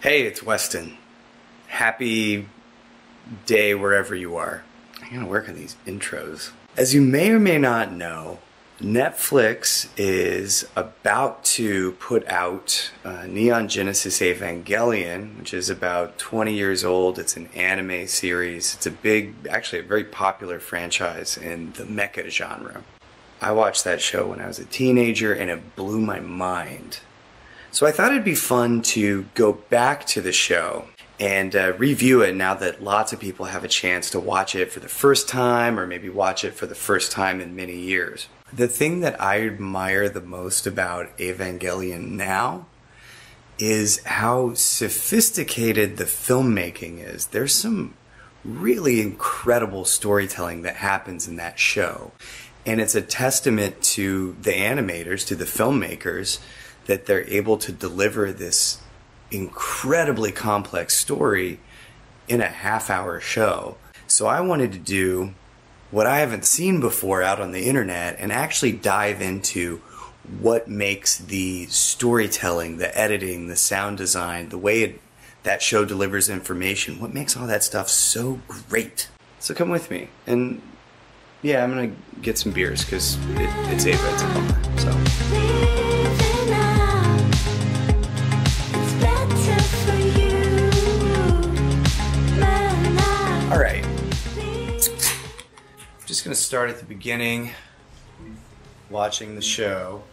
Hey, it's Westin. Happy day wherever you are. I gotta work on these intros. As you may or may not know, Netflix is about to put out Neon Genesis Evangelion, which is about 20 years old. It's an anime series. It's a big, actually a very popular franchise in the mecha genre. I watched that show when I was a teenager and it blew my mind. So I thought it'd be fun to go back to the show and review it now that lots of people have a chance to watch it for the first time or maybe watch it for the first time in many years. The thing that I admire the most about Evangelion now is how sophisticated the filmmaking is. There's some really incredible storytelling that happens in that show. And it's a testament to the animators, to the filmmakers, that they're able to deliver this incredibly complex story in a half-hour show. So I wanted to do what I haven't seen before out on the internet and actually dive into what makes the storytelling, the editing, the sound design, the way that show delivers information, what makes all that stuff so great. So come with me. And yeah, I'm gonna get some beers because it's Ava, it's a bummer. So. Alright, I'm just going to start at the beginning, watching the show.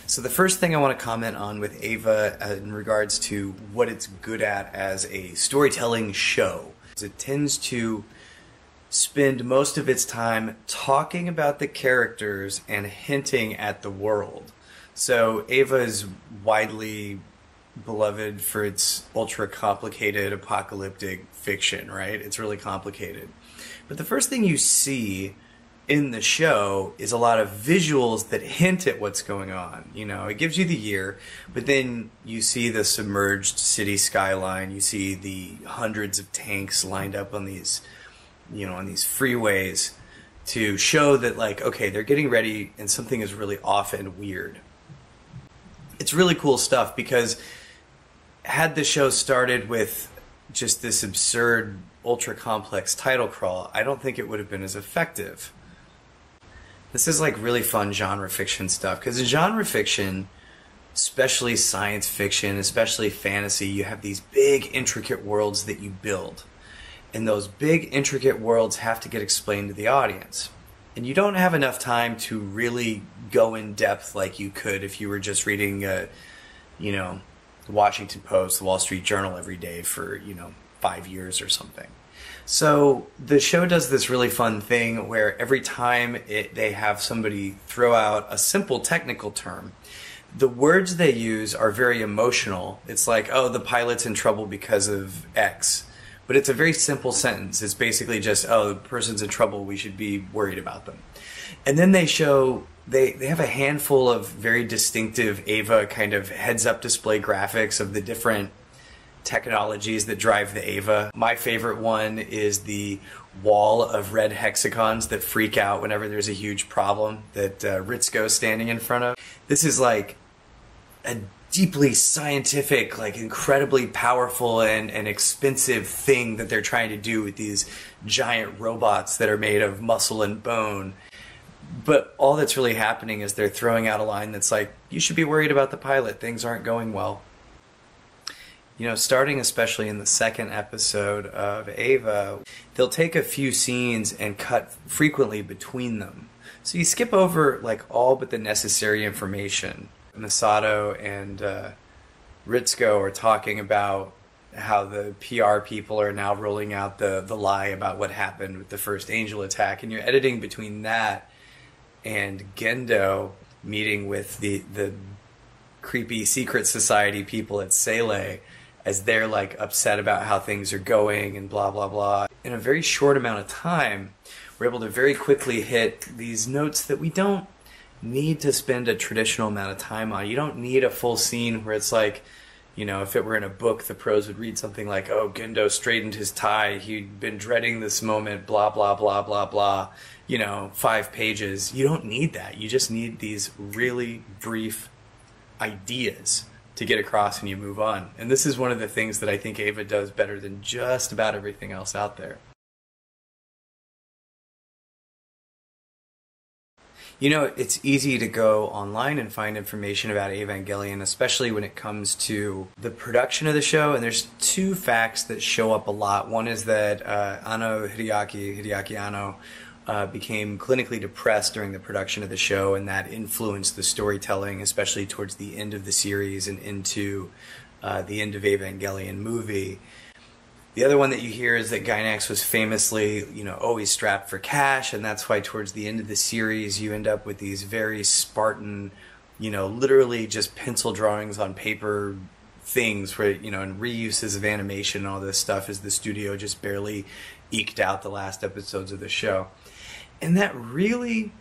So the first thing I want to comment on with Ava in regards to what it's good at as a storytelling show is it tends to spend most of its time talking about the characters and hinting at the world. So Ava is widely beloved for its ultra complicated apocalyptic fiction, right? It's really complicated. But the first thing you see in the show is a lot of visuals that hint at what's going on. You know, it gives you the year, but then you see the submerged city skyline, you see the hundreds of tanks lined up on these, you know, on these freeways to show that, like, okay, they're getting ready and something is really off and weird. It's really cool stuff because had the show started with just this absurd, ultra-complex title crawl, I don't think it would have been as effective. This is like really fun genre fiction stuff, because in genre fiction, especially science fiction, especially fantasy, you have these big, intricate worlds that you build. And those big, intricate worlds have to get explained to the audience. And you don't have enough time to really go in depth like you could if you were just reading, you know, the Washington Post, the Wall Street Journal every day for, you know, 5 years or something. So the show does this really fun thing where every time they have somebody throw out a simple technical term, the words they use are very emotional. It's like, oh, the pilot's in trouble because of X. But it's a very simple sentence. It's basically just, oh, the person's in trouble, we should be worried about them. And then they show, they have a handful of very distinctive Ava kind of heads-up display graphics of the different technologies that drive the Ava. My favorite one is the wall of red hexagons that freak out whenever there's a huge problem that Ritsuko's standing in front of. This is like a deeply scientific, like incredibly powerful and expensive thing that they're trying to do with these giant robots that are made of muscle and bone. But all that's really happening is they're throwing out a line that's like, you should be worried about the pilot, things aren't going well. You know, starting especially in the second episode of Ava, they'll take a few scenes and cut frequently between them. So you skip over like all but the necessary information. Masato and Ritsuko are talking about how the PR people are now rolling out the lie about what happened with the first angel attack, and you're editing between that and Gendo meeting with the creepy secret society people at Seilei as they're like upset about how things are going and blah blah blah. In a very short amount of time, we're able to very quickly hit these notes that we don't need to spend a traditional amount of time on. You don't need a full scene where it's like, you know, if it were in a book, the prose would read something like, oh, Gendo straightened his tie, he'd been dreading this moment, blah, blah, blah, blah, blah, you know, 5 pages. You don't need that. You just need these really brief ideas to get across and you move on. And this is one of the things that I think Eva does better than just about everything else out there. You know, it's easy to go online and find information about Evangelion, especially when it comes to the production of the show. And there's two facts that show up a lot. One is that Hideaki Anno, became clinically depressed during the production of the show, and that influenced the storytelling, especially towards the end of the series and into the end of Evangelion movie. The other one that you hear is that Gainax was famously, always strapped for cash, and that's why towards the end of the series you end up with these very Spartan, literally just pencil drawings on paper things where, and reuses of animation and all this stuff as the studio just barely eked out the last episodes of the show. And that really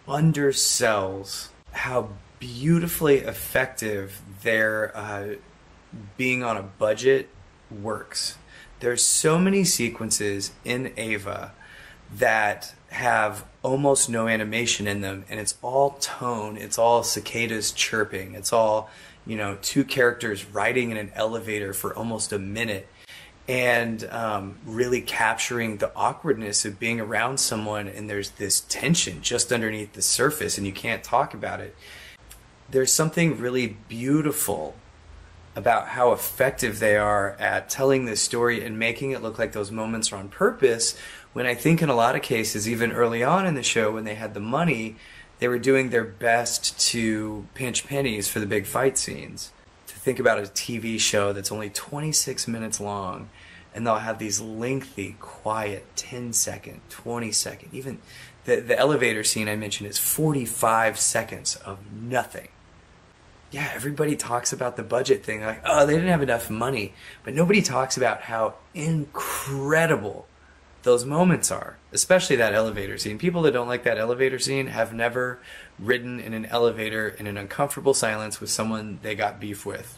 undersells how beautifully effective their being on a budget works. There's so many sequences in Eva that have almost no animation in them, and it's all tone, it's all cicadas chirping, it's all, two characters riding in an elevator for almost a minute, and really capturing the awkwardness of being around someone and there's this tension just underneath the surface and you can't talk about it. There's something really beautiful about how effective they are at telling this story and making it look like those moments are on purpose, when I think in a lot of cases, even early on in the show when they had the money, they were doing their best to pinch pennies for the big fight scenes. To think about a TV show that's only 26 minutes long, and they'll have these lengthy, quiet 10-second, 20-second, even the elevator scene I mentioned is 45 seconds of nothing. Yeah, everybody talks about the budget thing, like, oh, they didn't have enough money. But nobody talks about how incredible those moments are, especially that elevator scene. People that don't like that elevator scene have never ridden in an elevator in an uncomfortable silence with someone they got beef with.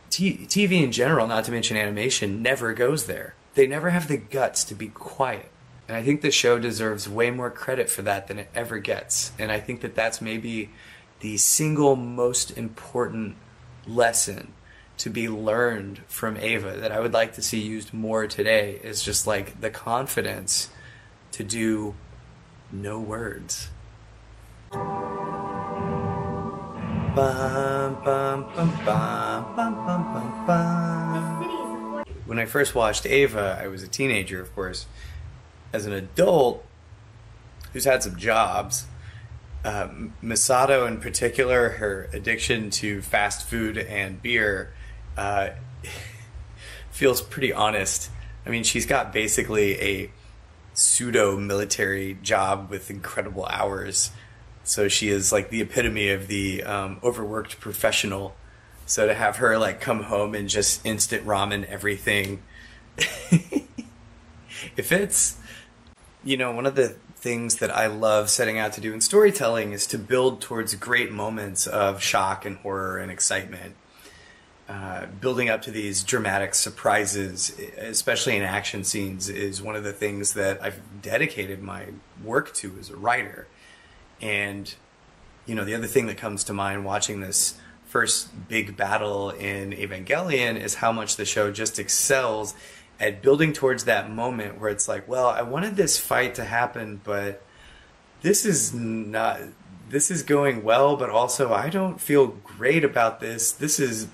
TV in general, not to mention animation, never goes there. They never have the guts to be quiet. And I think the show deserves way more credit for that than it ever gets. And I think that that's maybe the single most important lesson to be learned from Eva that I would like to see used more today, is just like the confidence to do no words. Bum, bum, bum, bum, bum, bum, bum. When I first watched Eva, I was a teenager, of course. As an adult who's had some jobs, Misato in particular, her addiction to fast food and beer feels pretty honest. I mean, she's got basically a pseudo-military job with incredible hours. So she is like the epitome of the overworked professional. So to have her like come home and just instant ramen everything, if it's, one of the things that I love setting out to do in storytelling is to build towards great moments of shock and horror and excitement. Building up to these dramatic surprises, especially in action scenes, is one of the things that I've dedicated my work to as a writer. And, the other thing that comes to mind watching this first big battle in Evangelion is how much the show just excels at building towards that moment where it's like, well, I wanted this fight to happen, but this is going well, but also I don't feel great about this. This is,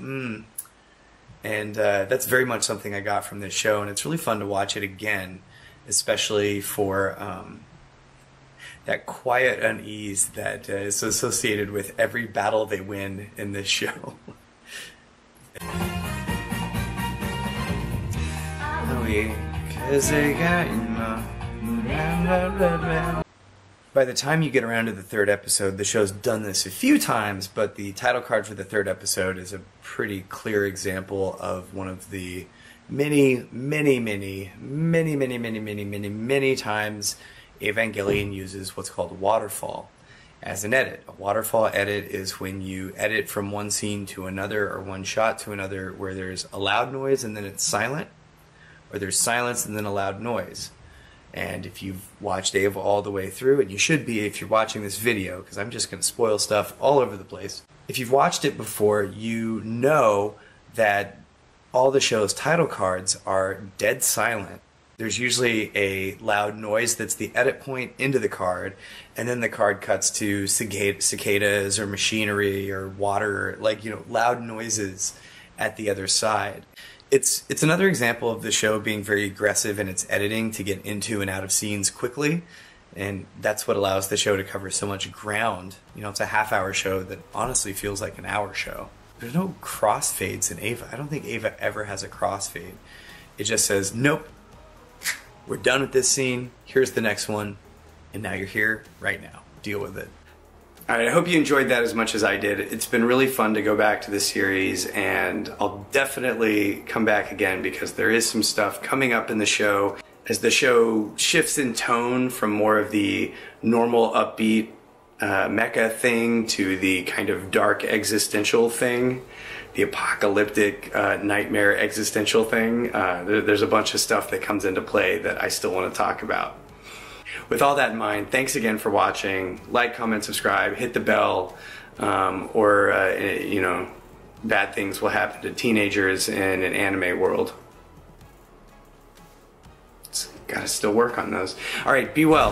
And that's very much something I got from this show, and it's really fun to watch it again, especially for that quiet unease that is associated with every battle they win in this show. By the time you get around to the third episode, the show's done this a few times, but the title card for the third episode is a pretty clear example of one of the many times Evangelion uses what's called a waterfall as an edit. A waterfall edit is when you edit from one scene to another or one shot to another where there's a loud noise and then it's silent, or there's silence and then a loud noise. And if you've watched Eva all the way through, and you should be if you're watching this video, because I'm just going to spoil stuff all over the place, If you've watched it before, you know that all the show's title cards are dead silent. There's usually a loud noise that's the edit point into the card, and then the card cuts to cicadas or machinery or water, like, you know, loud noises at the other side. It's another example of the show being very aggressive in its editing to get into and out of scenes quickly, and that's what allows the show to cover so much ground. You know, it's a half-hour show that honestly feels like an hour show. There's no crossfades in Eva. I don't think Eva ever has a crossfade. It just says, nope, we're done with this scene, here's the next one, and now you're here right now. Deal with it. Alright, I hope you enjoyed that as much as I did. It's been really fun to go back to the series, and I'll definitely come back again because there is some stuff coming up in the show as the show shifts in tone from more of the normal upbeat mecha thing to the kind of dark existential thing, the apocalyptic nightmare existential thing. There's a bunch of stuff that comes into play that I still want to talk about. With all that in mind, thanks again for watching. Like, comment, subscribe, hit the bell, or you know, bad things will happen to teenagers in an anime world. Gotta still work on those. Alright, be well.